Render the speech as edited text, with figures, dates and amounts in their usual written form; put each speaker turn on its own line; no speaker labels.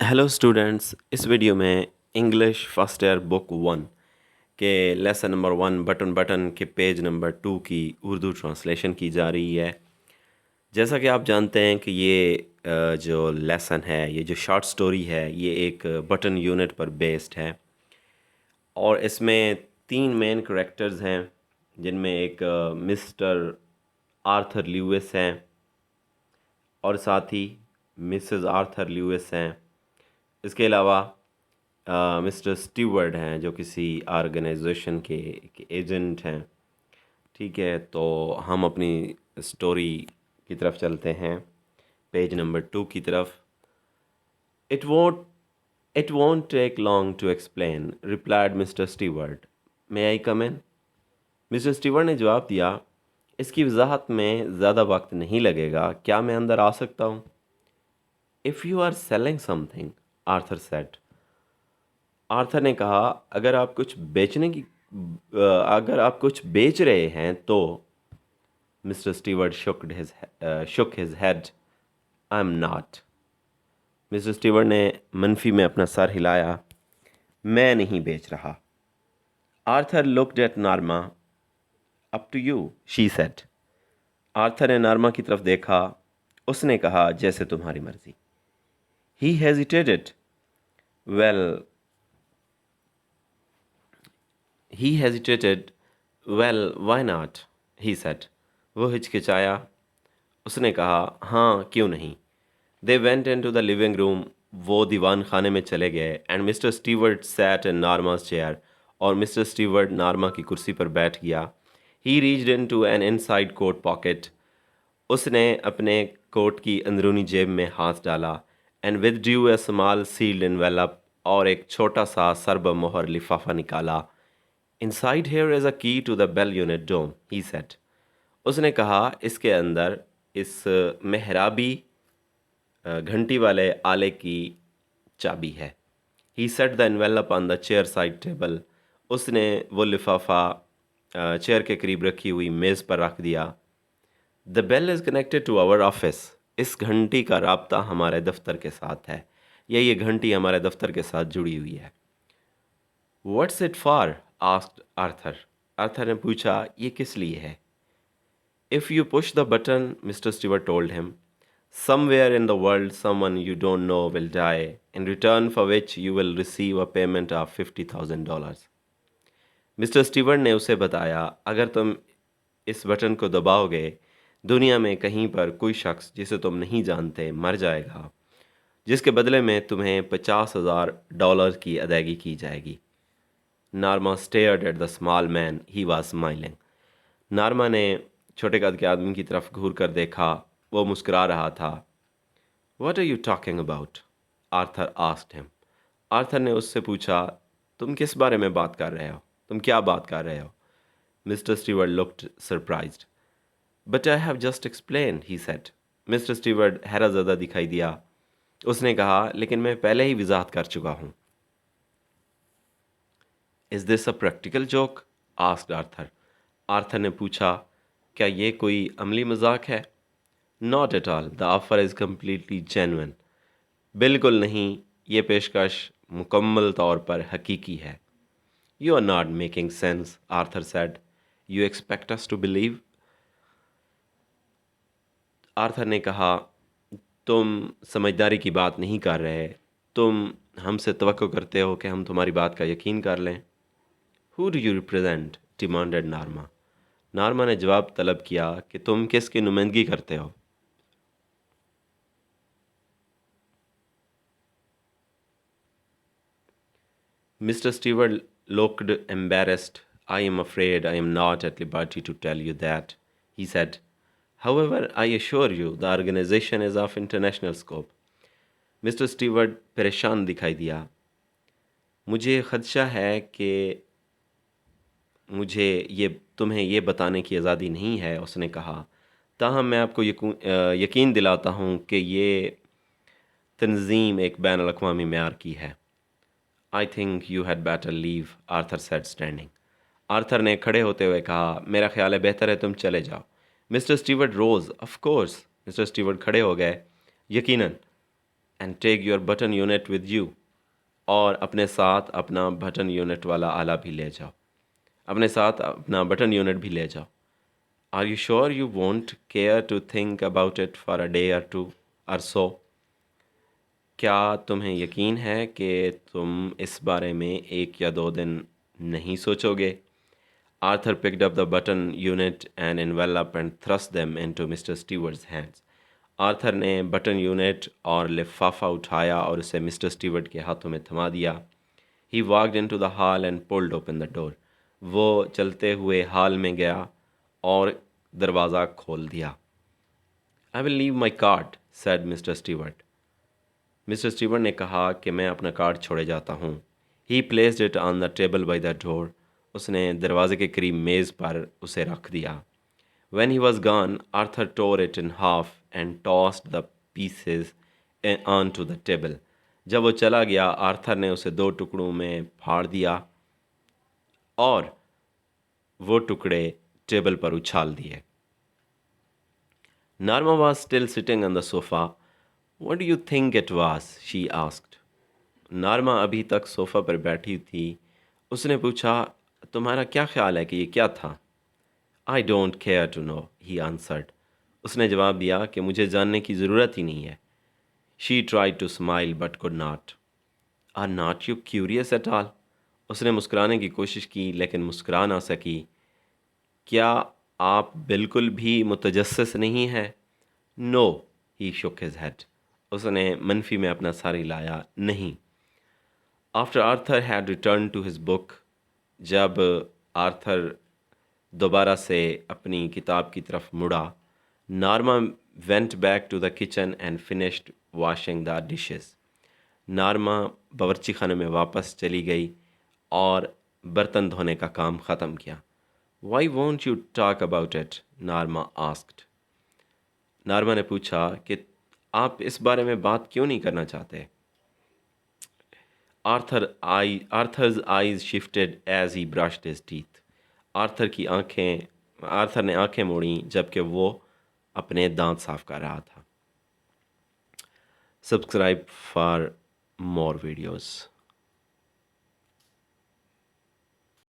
Hello students, इस video में English first year book 1 के लेसन नंबर 1 बटन बटन के पेज नंबर 2 की उर्दू ट्रांसलेशन की जा रही है। जैसा कि आप जानते हैं कि ये जो लेसन है, ये जो शॉर्ट स्टोरी है, ये एक बटन यूनिट पर बेस्ड है और इसमें 3 मेन कैरेक्टर्स हैं, जिनमें एक मिस्टर आर्थर ल्यूइस हैं और साथ ही मिसेस आर्थर ल्यूइस हैं। इसके अलावा मिस्टर स्टीवर्ड हैं, जो किसी ऑर्गेनाइजेशन के एक एजेंट हैं। ठीक है, तो हम अपनी स्टोरी की तरफ चलते हैं, पेज नंबर 2 की तरफ। It won't it won't take long to explain, replied Mr Steward. May I come in? Mr Steward ने जवाब दिया, इसकी वजाहत में ज़्यादा वक्त नहीं लगेगा, क्या मैं अंदर आ सकता हूँ? If you are selling something, Arthur said. Arthur ने कहा, अगर आप कुछ बेच रहे हैं तो। Mr Stewart shook his head. I am not. Mr Stewart ने मनफी में अपना सर हिलाया। मैं नहीं बेच रहा। Arthur looked at Norma. Up to you, she said. Arthur ने नार्मा की तरफ देखा। उसने कहा, जैसे तुम्हारी मर्जी। He hesitated. Well He hesitated. Well, why not? He said. वो हिचकिचाया। उसने कहा, हाँ, क्यों नहीं? They went into the living room. वो दीवान खाने में चले गए। And Mr. Stewart sat in Norma's chair. और मिस्टर स्टीवर्ट नार्मा की कुर्सी पर बैठ गया। He reached into an inside coat pocket. उसने अपने कोट की अंदरूनी जेब में हाथ डाला। And withdrew a small sealed envelope. और एक छोटा सा सरब मोहर लिफाफा निकाला। Inside here is a key to the bell unit dome, he said. उसने कहा, इसके अंदर इस मेहराबी घंटी वाले आले की चाबी है। He set the envelope on the chair side table. उसने वो लिफाफा चेयर के करीब रखी हुई मेज़ पर रख दिया। The bell is connected to our office. इस घंटी का राब्ता हमारे दफ्तर के साथ है, या ये घंटी हमारे दफ्तर के साथ जुड़ी हुई है। What's it for? asked Arthur. Arthur ने पूछा, ये किस लिए है? If you push the button, Mr. Stewart told him, somewhere in the world someone you don't know will die, in return for which you will receive a payment of $50,000. Mister Stewart ने उसे बताया, अगर तुम इस button को दबाओगे, दुनिया में कहीं पर कोई शख्स जिसे तुम नहीं जानते मर जाएगा, जिसके बदले में तुम्हें $50,000 की अदायगी की जाएगी। Norma stared at the small man, he was smiling. Norma ने छोटे कद के आदमी की तरफ घूर कर देखा, वो मुस्कुरा रहा था। What are you talking about? Arthur asked him. Arthur ने उससे पूछा, तुम किस बारे में बात कर रहे हो? तुम क्या बात कर रहे हो? Mister Stewart looked surprised. But I have just explain, he said. Mister Stewart हैरत ज़दा दिखाई दिया। उसने कहा, लेकिन मैं पहले ही वजाहत कर चुका हूँ। Is this a practical joke? Asked Arthur. Arthur ने पूछा, क्या ये कोई अमली मजाक है? Not at all, the offer is completely genuine. बिल्कुल नहीं, ये पेशकश मुकम्मल तौर पर हकीकी है। You are not making sense, Arthur said. You expect us to believe? Arthur ने कहा, तुम समझदारी की बात नहीं कर रहे। तुम हमसे तवक्को करते हो कि हम तुम्हारी बात का यकीन कर लें। Who do you represent? demanded नार्मा। नार्मा ने जवाब तलब किया कि तुम किसकी नुमाइंदगी करते हो? Mr. Stewart looked embarrassed. I am afraid I am not at liberty to tell you that, he said. However, I assure you the organization is of international scope. Mr. Stewart परेशान दिखाई दिया। मुझे खदशा है कि मुझे तुम्हें ये बताने की आज़ादी नहीं है, उसने कहा। ताहम मैं आपको यकीन दिलाता हूँ कि ये तंजीम एक बैन अल-अक़वामी मेयार की है। I think you had better leave, Arthur said standing. Arthur ने खड़े होते हुए कहा, मेरा ख्याल है बेहतर है तुम चले जाओ। Mr Stewart rose. Of course. Mr Stewart खड़े हो गए। यकीनन। and take your button unit with you. اور اپنے ساتھ اپنا بٹن یونٹ والا آلہ بھی لے جاؤ. اپنے ساتھ اپنا بٹن یونٹ بھی لے جاؤ. Are you sure you won't care to think about it for a day or two or so? کیا تمہیں یقین ہے کہ تم اس بارے میں 1 یا 2 دن نہیں سوچو گے؟ Arthur picked up the button unit and envelope and thrust them into Mr. Stewart's hands. Arthur نے بٹن یونٹ اور لفافہ اٹھایا اور اسے مسٹر اسٹیورٹ کے ہاتھوں میں تھما دیا. He walked into the hall and pulled open the door. وہ چلتے ہوئے ہال میں گیا اور دروازہ کھول دیا. I will leave my card, said Mr. Stewart. Mr Stewart نے کہا کہ میں اپنا کارڈ چھوڑے جاتا ہوں. He placed it on the table by the door. اس نے دروازے کے قریب میز پر اسے رکھ دیا. When he was gone, Arthur tore it in half and tossed the pieces onto the table. جب وہ چلا گیا آرتھر نے اسے 2 ٹکڑوں میں پھاڑ دیا اور وہ ٹکڑے ٹیبل پر اچھال دیے. Norma was still sitting on the sofa. What do you think it was? She asked. Norma ابھی تک صوفہ پر بیٹھی تھی. اس نے پوچھا تمہارا کیا خیال ہے کہ یہ کیا تھا؟ I don't care to know, he answered. اس نے جواب دیا کہ مجھے جاننے کی ضرورت ہی نہیں ہے. She tried to smile but could not. Are not you curious at all? اس نے مسکرانے کی کوشش کی لیکن مسکرا نہ سکی. کیا آپ بالکل بھی متجسس نہیں ہیں؟ No, he shook his head. اس نے منفی میں اپنا سر ہلایا. نہیں. After Arthur had returned to his book, جب آرتھر دوبارہ سے اپنی کتاب کی طرف مڑا, Norma went back to the kitchen and finished washing the dishes. Norma باورچی خانے میں واپس چلی گئی اور برتن دھونے کا کام ختم کیا. Why won't you talk about it? Norma asked. Norma نے پوچھا کہ آپ اس بارے میں بات کیوں نہیں کرنا چاہتے؟ Arthur's eyes shifted as he brushed his teeth. Arthur نے آنکھیں موڑیں جبکہ وہ اپنے دانت صاف کر رہا تھا. Subscribe for more videos.